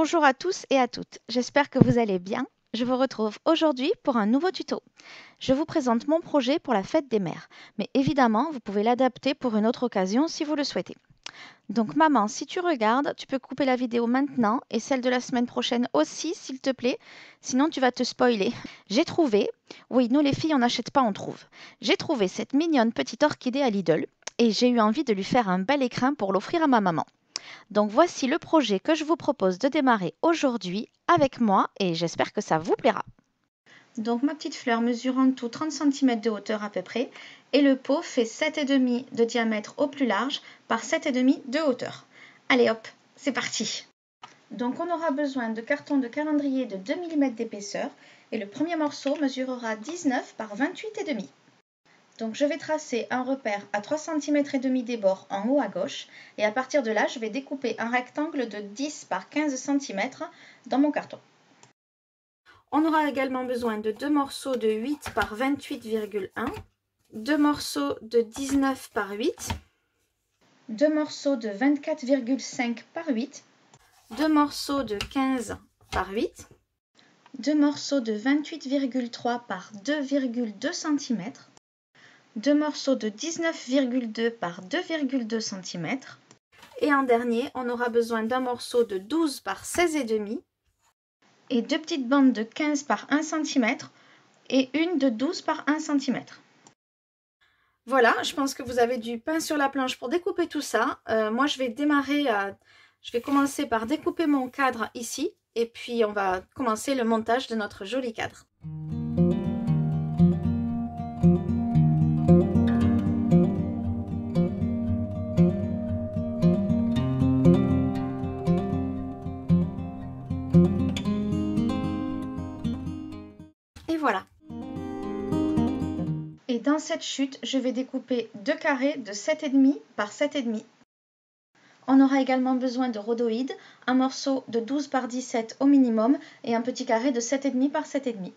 Bonjour à tous et à toutes, j'espère que vous allez bien. Je vous retrouve aujourd'hui pour un nouveau tuto. Je vous présente mon projet pour la fête des mères, mais évidemment vous pouvez l'adapter pour une autre occasion si vous le souhaitez. Donc maman, si tu regardes, tu peux couper la vidéo maintenant et celle de la semaine prochaine aussi s'il te plaît, sinon tu vas te spoiler. J'ai trouvé, oui nous les filles on n'achète pas on trouve, j'ai trouvé cette mignonne petite orchidée à Lidl et j'ai eu envie de lui faire un bel écrin pour l'offrir à ma maman. Donc voici le projet que je vous propose de démarrer aujourd'hui avec moi et j'espère que ça vous plaira. Donc ma petite fleur mesure en tout 30 cm de hauteur à peu près et le pot fait 7,5 de diamètre au plus large par 7,5 de hauteur. Allez hop, c'est parti. Donc on aura besoin de carton de calendrier de 2 mm d'épaisseur et le premier morceau mesurera 19 par 28,5. Donc je vais tracer un repère à 3,5 cm des bords en haut à gauche et à partir de là je vais découper un rectangle de 10 par 15 cm dans mon carton. On aura également besoin de 2 morceaux de 8 par 28,1, 2 morceaux de 19 par 8, 2 morceaux de 24,5 par 8, 2 morceaux de 15 par 8, 2 morceaux de 28,3 par 2,2 cm, 2 morceaux de 19,2 par 2,2 cm. Et en dernier, on aura besoin d'un morceau de 12 par 16,5 et deux petites bandes de 15 par 1 cm et une de 12 par 1 cm. Voilà, je pense que vous avez du pain sur la planche pour découper tout ça. Moi, je vais commencer par découper mon cadre ici et puis on va commencer le montage de notre joli cadre. Et voilà. Et dans cette chute, je vais découper deux carrés de 7,5 par 7,5. On aura également besoin de rhodoïdes, un morceau de 12 par 17 au minimum et un petit carré de 7,5 par 7,5.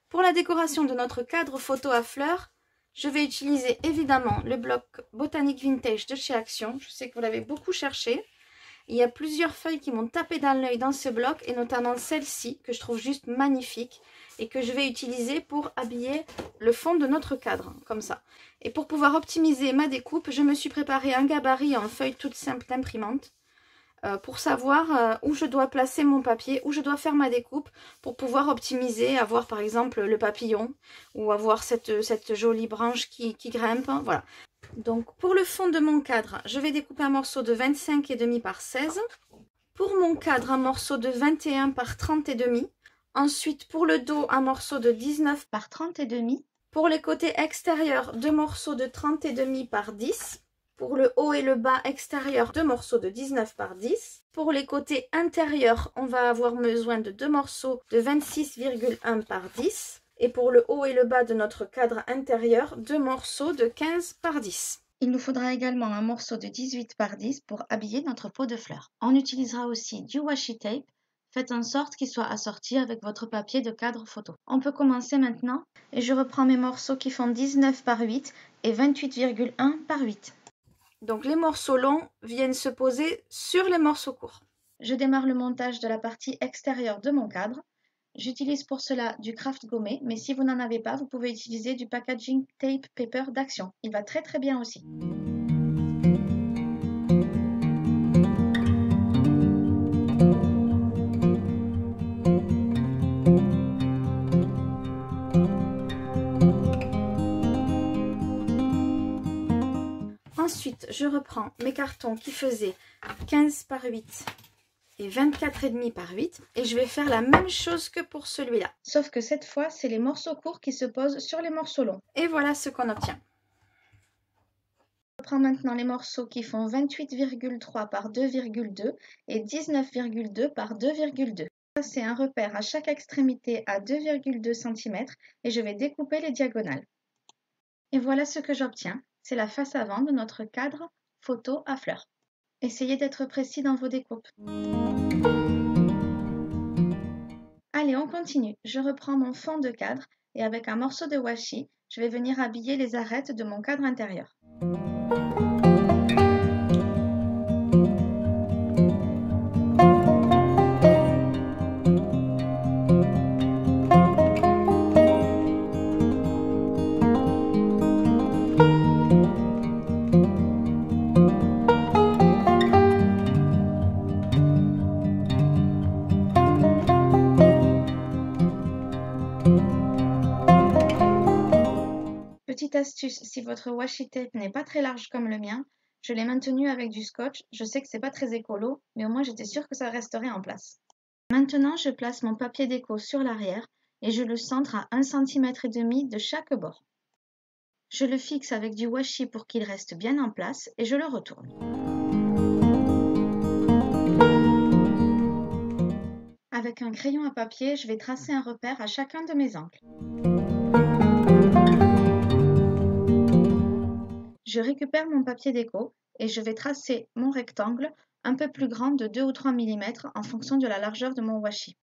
Pour la décoration de notre cadre photo à fleurs, je vais utiliser évidemment le bloc Botanique Vintage de chez Action. Je sais que vous l'avez beaucoup cherché. Il y a plusieurs feuilles qui m'ont tapé dans l'œil dans ce bloc et notamment celle-ci que je trouve juste magnifique et que je vais utiliser pour habiller le fond de notre cadre, comme ça. Et pour pouvoir optimiser ma découpe, je me suis préparé un gabarit en feuille toute simple d'imprimante pour savoir où je dois placer mon papier, où je dois faire ma découpe pour pouvoir optimiser, avoir par exemple le papillon ou avoir cette jolie branche qui grimpe, voilà. Donc pour le fond de mon cadre, je vais découper un morceau de 25,5 par 16. Pour mon cadre, un morceau de 21 par 30,5. Ensuite pour le dos, un morceau de 19 par 30,5. Pour les côtés extérieurs, deux morceaux de 30,5 par 10. Pour le haut et le bas extérieur, deux morceaux de 19 par 10. Pour les côtés intérieurs, on va avoir besoin de deux morceaux de 26,1 par 10. Et pour le haut et le bas de notre cadre intérieur, deux morceaux de 15 par 10. Il nous faudra également un morceau de 18 par 10 pour habiller notre pot de fleurs. On utilisera aussi du washi tape. Faites en sorte qu'il soit assorti avec votre papier de cadre photo. On peut commencer maintenant et je reprends mes morceaux qui font 19 par 8 et 28,1 par 8. Donc les morceaux longs viennent se poser sur les morceaux courts. Je démarre le montage de la partie extérieure de mon cadre. J'utilise pour cela du craft gommé, mais si vous n'en avez pas, vous pouvez utiliser du packaging tape paper d'Action. Il va très bien aussi. Ensuite, je reprends mes cartons qui faisaient 15 par 8 et 24,5 par 8 et je vais faire la même chose que pour celui-là. Sauf que cette fois, c'est les morceaux courts qui se posent sur les morceaux longs. Et voilà ce qu'on obtient. Je prends maintenant les morceaux qui font 28,3 par 2,2 et 19,2 par 2,2. C'est un repère à chaque extrémité à 2,2 cm et je vais découper les diagonales. Et voilà ce que j'obtiens. C'est la face avant de notre cadre photo à fleurs. Essayez d'être précis dans vos découpes. Allez, on continue. Je reprends mon fond de cadre et avec un morceau de washi, je vais venir habiller les arêtes de mon cadre intérieur. astuce, si votre washi tape n'est pas très large comme le mien, je l'ai maintenu avec du scotch. Je sais que c'est pas très écolo, mais au moins j'étais sûre que ça resterait en place. Maintenant, je place mon papier déco sur l'arrière et je le centre à 1,5 cm de chaque bord. Je le fixe avec du washi pour qu'il reste bien en place et je le retourne. Avec un crayon à papier, je vais tracer un repère à chacun de mes angles. Je récupère mon papier déco et je vais tracer mon rectangle un peu plus grand de 2 ou 3 mm en fonction de la largeur de mon washi.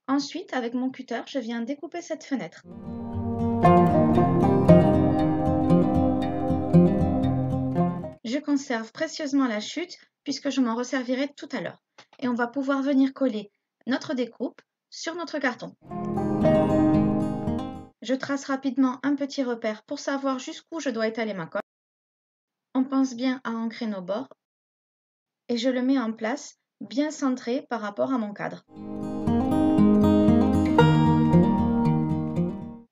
Ensuite, avec mon cutter, je viens découper cette fenêtre. Je conserve précieusement la chute puisque je m'en resservirai tout à l'heure. Et on va pouvoir venir coller notre découpe sur notre carton. Je trace rapidement un petit repère pour savoir jusqu'où je dois étaler ma colle. On pense bien à ancrer nos bords et je le mets en place bien centré par rapport à mon cadre.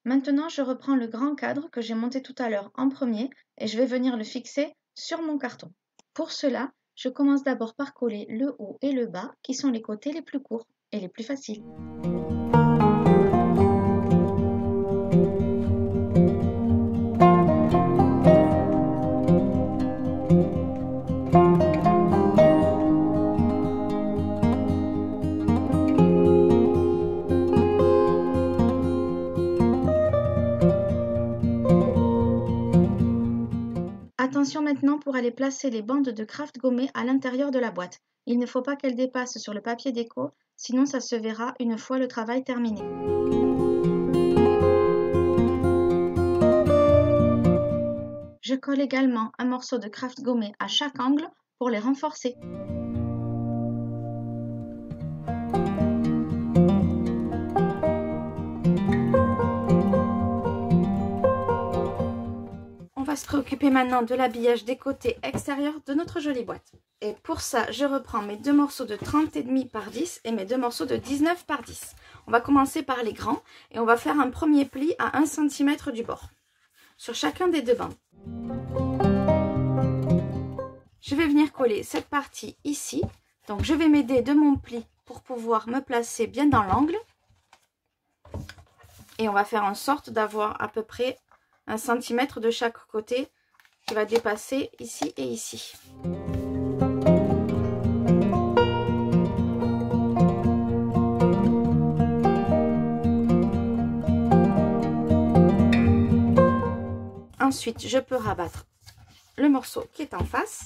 Maintenant, je reprends le grand cadre que j'ai monté tout à l'heure en premier et je vais venir le fixer sur mon carton. Pour cela, je commence d'abord par coller le haut et le bas qui sont les côtés les plus courts et les plus faciles. Attention maintenant pour aller placer les bandes de craft gommées à l'intérieur de la boîte. Il ne faut pas qu'elles dépassent sur le papier déco, sinon ça se verra une fois le travail terminé. Je colle également un morceau de craft gommé à chaque angle pour les renforcer. On va se préoccuper maintenant de l'habillage des côtés extérieurs de notre jolie boîte. Et pour ça, je reprends mes deux morceaux de 30,5 par 10 et mes deux morceaux de 19 par 10. On va commencer par les grands et on va faire un premier pli à 1 cm du bord sur chacun des deux bandes. Je vais venir coller cette partie ici. Donc je vais m'aider de mon pli pour pouvoir me placer bien dans l'angle. Et on va faire en sorte d'avoir à peu près 1 cm de chaque côté qui va dépasser ici et ici. Ensuite, je peux rabattre le morceau qui est en face.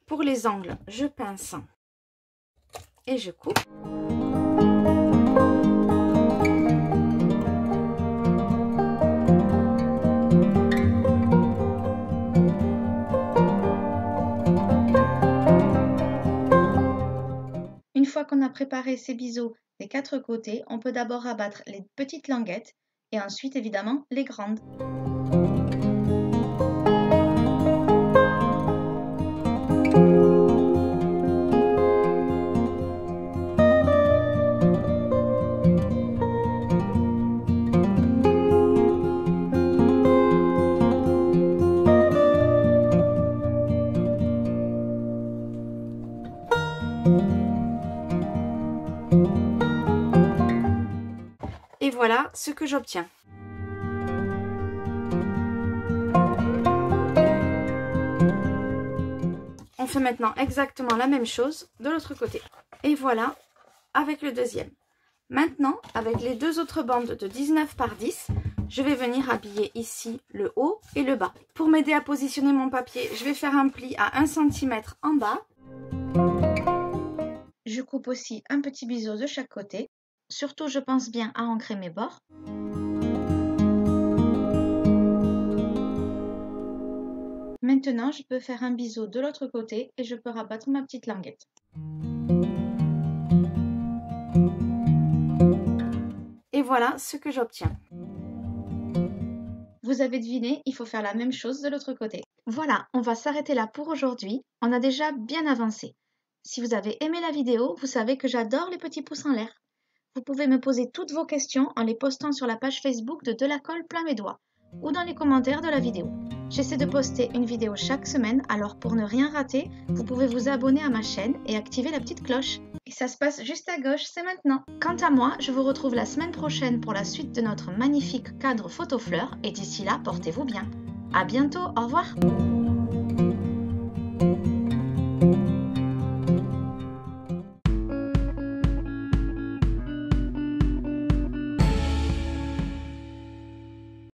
Pour les angles, je pince et je coupe. Une fois qu'on a préparé ces biseaux des quatre côtés, on peut d'abord rabattre les petites languettes et ensuite évidemment les grandes. Et voilà ce que j'obtiens. On fait maintenant exactement la même chose de l'autre côté. Et voilà avec le deuxième. Maintenant, avec les deux autres bandes de 19 par 10, je vais venir habiller ici le haut et le bas. Pour m'aider à positionner mon papier, je vais faire un pli à 1 cm en bas. Je coupe aussi un petit biseau de chaque côté. Surtout, je pense bien à ancrer mes bords. Maintenant, je peux faire un biseau de l'autre côté et je peux rabattre ma petite languette. Et voilà ce que j'obtiens. Vous avez deviné, il faut faire la même chose de l'autre côté. Voilà, on va s'arrêter là pour aujourd'hui. On a déjà bien avancé. Si vous avez aimé la vidéo, vous savez que j'adore les petits pouces en l'air. Vous pouvez me poser toutes vos questions en les postant sur la page Facebook de Delacole plein mes doigts ou dans les commentaires de la vidéo. J'essaie de poster une vidéo chaque semaine, alors pour ne rien rater, vous pouvez vous abonner à ma chaîne et activer la petite cloche. Et ça se passe juste à gauche, c'est maintenant. Quant à moi, je vous retrouve la semaine prochaine pour la suite de notre magnifique cadre photo fleurs et d'ici là, portez-vous bien. À bientôt, au revoir.